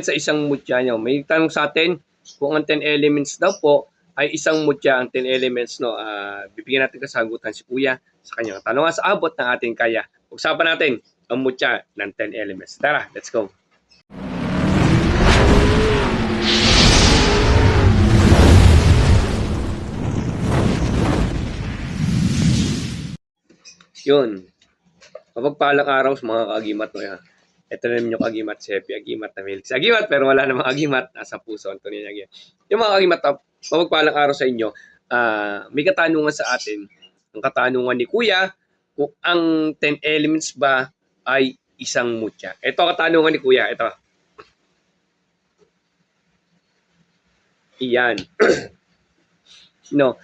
sa isang mutya nyo. May tanong sa atin kung ang 10 elements daw po ay isang mutya. Ang 10 elements, no? Bibigyan natin kasagutan si Kuya sa kanyang tanong sa abot ng ating kaya. Usapan natin ang mutya ng 10 elements. Tara, let's go. Yun. Mapagpalang araw sa mga kagimat mo yan. Ito na naman yung kagimat, si Happy Agimat na Felix Agimat, pero wala namang agimat, nasa puso, Antonio Agimat. Yung mga kagimat, mapagpalang araw sa inyo, may katanungan sa atin. Ang katanungan ni Kuya, kung ang 10 elements ba ay isang mutya. Ito katanungan ni Kuya, ito. Iyan. No,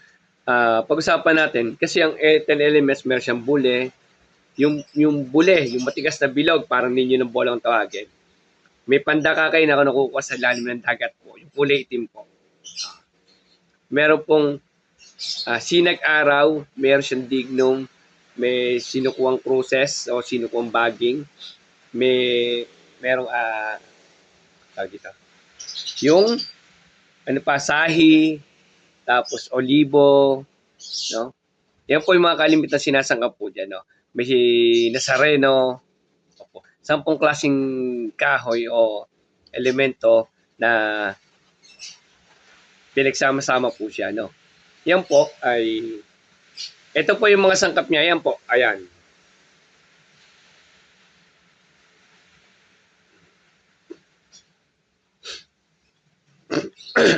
pag-usapan natin, kasi ang 10 elements, meron siyang bule, yung bule, yung matigas na bilog, parang ninyo ng bola ang tawagin. May pandakakay na nakukuha sa lalim ng dagat po, yung kulay itim po. Meron pong sinag-araw, meron siyang dignum, may sinukuang cruces o sinukuang baging, merong dito. Yung sahi, tapos olibo, no? Yan po yung mga kalimitan sinasangkap po dyan, no? May nasareno, 10 klaseng kahoy o elemento na pinagsama-sama po siya, no? Yan po ay, ito po yung mga sangkap niya, yan po, ayan.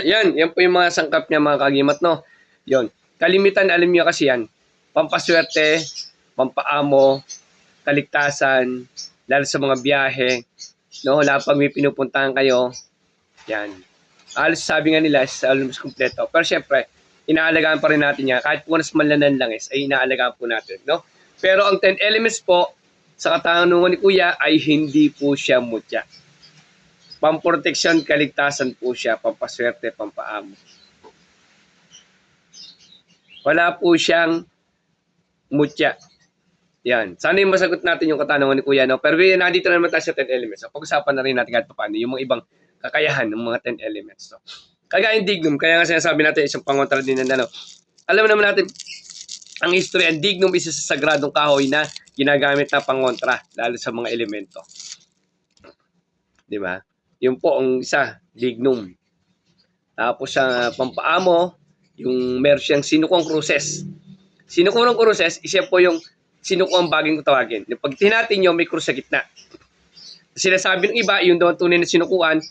yan po yung mga sangkap niya, mga kagimat, no? Yon. Kalimitan, alam niyo kasi yan, pampaswerte, pampaamo, kaligtasan, lalo sa mga biyahe, no? Wala pag may pinupuntahan kayo, yan. Alos sabi nga nila, is almost kompleto. Pero syempre, inaalagaan pa rin natin yan. Kahit po nas manlanan lang ay inaalagaan po natin, no? Pero ang 10 elements po, sa katanungan ni Kuya, ay hindi po siya mutya. Pamproteksyon, kaligtasan po siya, pampaswerte, pampaamo. Wala po siyang mutya. Yan. Sana yung masagot natin yung katanungan ni Kuya, no? Pero nandito na naman tayo sa 10 elements. So, pag-usapan na rin natin kahit paano yung mga ibang kakayahan ng mga 10 elements. So, kagaya yung dignum, kaya nga sinasabi natin isang pangontra din ng ano. Alam naman natin, ang history, ang dignum isa sa sagradong kahoy na ginagamit na pangontra, lalo sa mga elemento. Di ba? Yun po ang isa, dignum. Tapos sa pampaamo, yung meron siyang sinukuang cruces. Sinukuang cruces, isa po yung sinukuang baging kung tawagin. Pag tinatin nyo, may krus sa gitna. Sinasabi ng iba, yung daw tunay na sinukuan.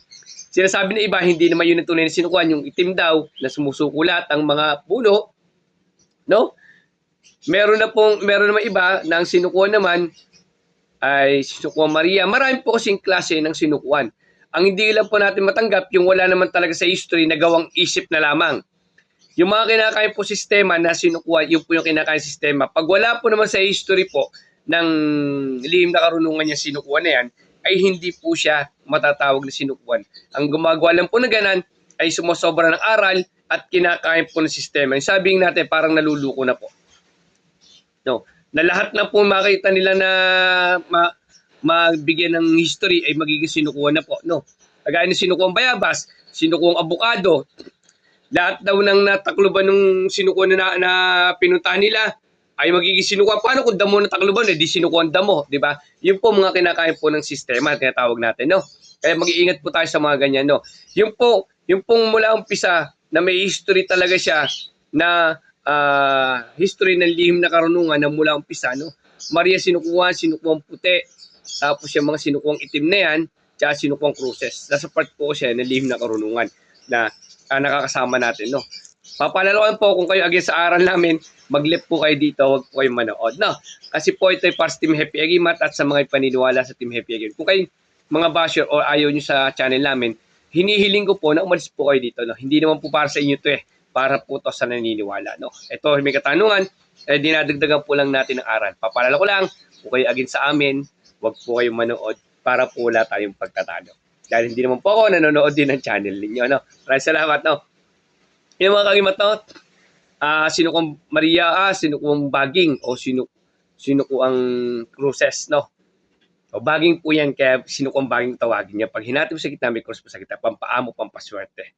Sinasabi ng iba, hindi naman yun ang tunay na sinukuan. Yung itim daw, na sumusukulat ang mga puno. No? Meron naman iba na ang sinukuan naman ay sinukuan Maria. Marami po kasing klase ng sinukuan. Ang hindi lang po natin matanggap, yung wala naman talaga sa history na gawang isip na lamang. Yung mga kinakain po sistema na sinukuha, yun po yung kinakain sistema. Pag wala po naman sa history po ng lihim na karunungan niya sinukuha na yan, ay hindi po siya matatawag na sinukuhan. Ang gumagawa lang po na ganan ay sumusobra ng aral at kinakain po ng sistema. Yung sabi natin, parang naluluko na po. No, na lahat na po makita nila na magbigyan ng history ay magiging sinukuha na po. No, kagaya ng sinukuhang bayabas, sinukuhang abukado, lahat daw ng natakluban ng sinukuha na pinuntahan nila ay magiging sinukuha. Paano kung damo na takluban? Eh, di sinukuha ang damo, di ba? Yun po mga kinakain po ng sistema, tinatawag natin, no? Kaya mag-iingat po tayo sa mga ganyan, no? Yung pong mula umpisa na may history talaga siya na history ng lihim na karunungan na mula umpisa, no? Maria sinukuhang puti, tapos yung mga sinukuhang itim na yan, tsaka sinukuhang cruces. Nasa part po siya ng lihim na karunungan na nakakasama natin, no? Papalalawan po kung kayo again sa aral namin, mag-lip po kayo dito, huwag po kayong manood, no? Kasi po ito ay para sa Team Happy Agimat at sa mga paniniwala sa Team Happy Agimat. Kung kayo mga basher o ayaw nyo sa channel namin, hinihiling ko po na umalis po kayo dito, no? Hindi naman po para sa inyo to para po to sa naniniwala, no? Ito may katanungan, dinadagdagan po lang natin ng aral. Papalala ko lang, kung kayo again sa amin, huwag po kayong manood para po wala tayong pagtatalo. Dahil hindi naman po ako nanonood din ng channel ninyo, no? Maraming salamat, no? Yung mga kagimat, no? Sinukuang Maria, sinukuang baging o sinukuang cruces, no? O baging po yan, kaya sinukwang baging tawagin niya. Pag hinati mo sa gitna, may cross po sa gitna, pampaamo, pampaswerte.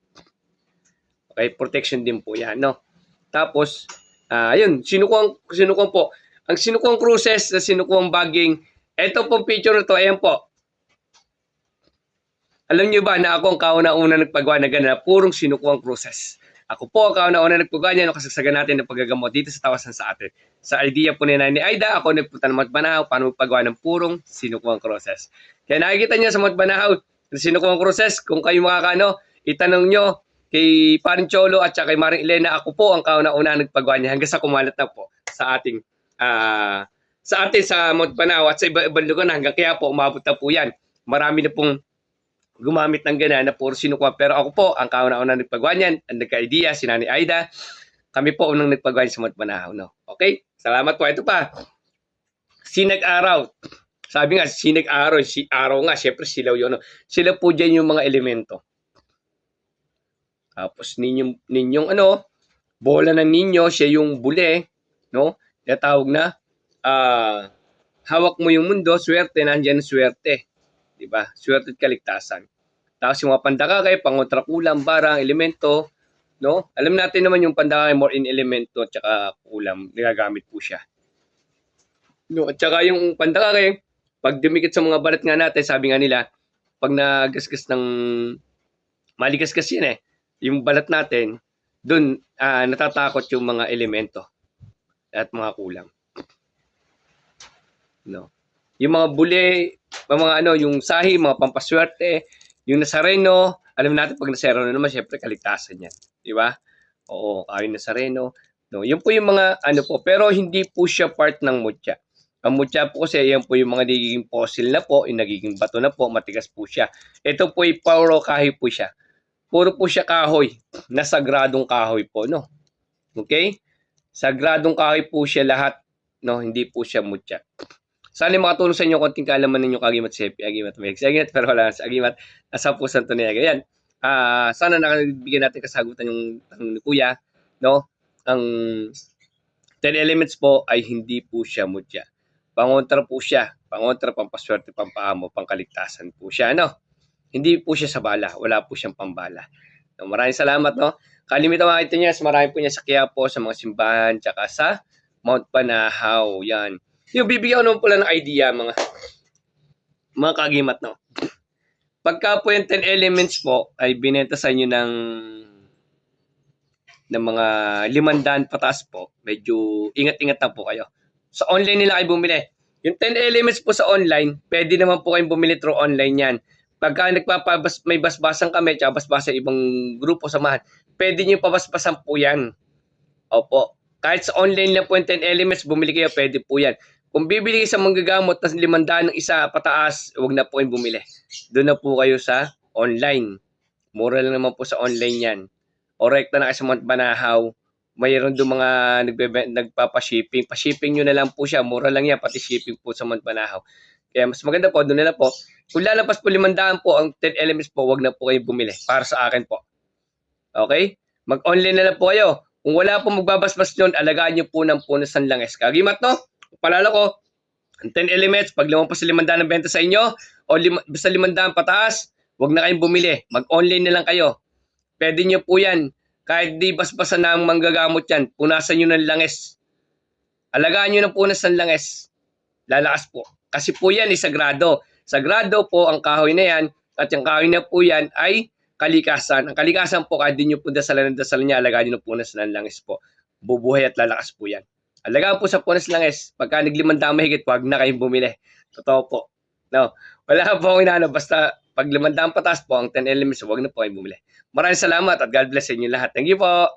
Okay, protection din po yan, no? Tapos, ayun, sinukwang po. Ang sinukwang cruces na sinukwang baging, ito pong picture na to, ayan po. Alam niyo ba na ako ang kauna-una nagpagawa na gano'n na purong sinukwang cruces. Ako po ang kauna-una nagpagawa niya no kasagsagan natin ng paggagamot dito sa Tawasan sa atin. Sa idea po ni Nanay Aida, ako nagpunta ng Matbanahaw paano magpagawa ng purong sinukwang cruces. Kaya nakikita niyo sa Matbanahaw, sinukwang cruces, kung kayo makakano, itanong niyo kay Paring Cholo at saka kay Maring Elena, ako po ang kauna-una nagpagawa niya hanggang sa kumalat na po sa ating sa Matbanahaw at sa iba-ibang lugar na hanggang kaya po umabot na po yan. Marami na pong gumamit ng ganyan na puro sinukwa. Pero ako po, ang kauna-una nagpagawa niyan, ang nagka-idea, si Nanay Aida. Kami po unang nagpagawa sa Matbanahaw. No? Okay? Salamat po. Ito pa. Sinag-araw. Sabi nga, sinag-araw. Si araw nga, syempre silaw yun. No? Sila po dyan yung mga elemento. Tapos ninyong bola ng ninyo, siya yung bule. No? Tinatawag na, hawak mo yung mundo, swerte, nandyan swerte. Diba? Swerte at kaligtasan. Tapos yung mga pandakakay, pangontrakulam, barang, elemento, no? Alam natin naman yung pandakakay more in elemento at saka kulam, nagagamit po siya. No, at saka yung pandakakay, pag dumikit sa mga balat nga natin, sabi nga nila, pag nagasgas ng maligasgas yan yung balat natin, dun natatakot yung mga elemento at mga kulam. No. Yung mga bule, mga yung sahi, mga pampaswerte, yung Nazareno, alam natin pag Nazareno naman, syempre kaligtasan yan. Di ba? Oo, ayon Nazareno. No, yun po yung mga po, pero hindi po siya part ng mutya. Ang mutya po kasi, yan po yung mga nagiging fossil na po, yung nagiging bato na po, matigas po siya. Ito po yung puro kahoy po siya. Puro po siya kahoy, na sagradong kahoy po, no? Okay? Sagradong kahoy po siya lahat, no? Hindi po siya mutya. Sana makatulong sa inyo konting kaalaman ninyo kagimat sepi, agimat mix, agimat pero wala sa agimat nasa pusan to niya. Ganyan. Sana nakabigyan natin kasagutan yung tanong ni Kuya, no? Ang 10 elements po ay hindi po siya mutya. Pangontra po siya. Pangontra, pampaswerte, pampaamo, pangkaligtasan po siya, no? Hindi po siya sa bala. Wala po siyang pambala. No, maraming salamat, no? Kalimitan makita niya, marami po niya sa Quiapo, sa mga simbahan, tsaka sa Mount Banahaw. Yan. Yung bibigyan ko naman pala ng idea, mga kagimat, no? Pagka po yung 10 elements po, ay binenta sa inyo ng mga 500 pataas po, medyo ingat-ingat na po kayo. Sa online nila kayo bumili. Yung 10 elements po sa online, pwede naman po kayong bumili through online yan. Pagka may basbasan kami, tsaka basbasan ibang grupo, samahan, pwede nyo pabasbasan po yan. Opo. Kahit sa online lang po yung 10 elements, bumili kayo, pwede po yan. Kung bibili kayo sa manggagamot na 500 ng isa pataas, huwag na po kayong bumili. Doon na po kayo sa online. Mura lang naman po sa online yan. O rekta na kayo sa Mount Banahaw. Mayroon doon mga nagpapa-shipping. Pa-shipping nyo na lang po siya. Mura lang yan, pati shipping po sa Mount Banahaw. Kaya mas maganda po, doon na lang po. Kung lalapas po 500 po, ang 10 elements po, huwag na po kayong bumili. Para sa akin po. Okay? Mag-online na lang po kayo. Kung wala po magbabasbas nyon, alagaan nyo po ng punas ng langis. Kagimat, no? Palala ko, ang 10 elements, pag lumampas sa 500 ng benta sa inyo, o basta 500 pataas, huwag na kayong bumili. Mag-online na lang kayo. Pwede nyo po yan. Kahit di basbasan na ang manggagamot yan, punasan nyo ng langis. Alagaan nyo ng punas ng langis. Lalakas po. Kasi po yan, sagrado. Sagrado po ang kahoy na yan, at yung kahoy na po yan ay kalikasan. Ang kalikasan po, kahit di nyo po dasalan niya, alagaan nyo ng punas ng langis po. Bubuhay at lalakas po yan. Alagaan po sa punas langis. Pagka nag-500 mahigit, wag na kayong bumili. Totoo po. No. Wala po akong inaano. Basta pag 500 pataas po, ang 10 elements, wag na po kayong bumili. Maraming salamat at God bless sa inyo lahat. Thank you po.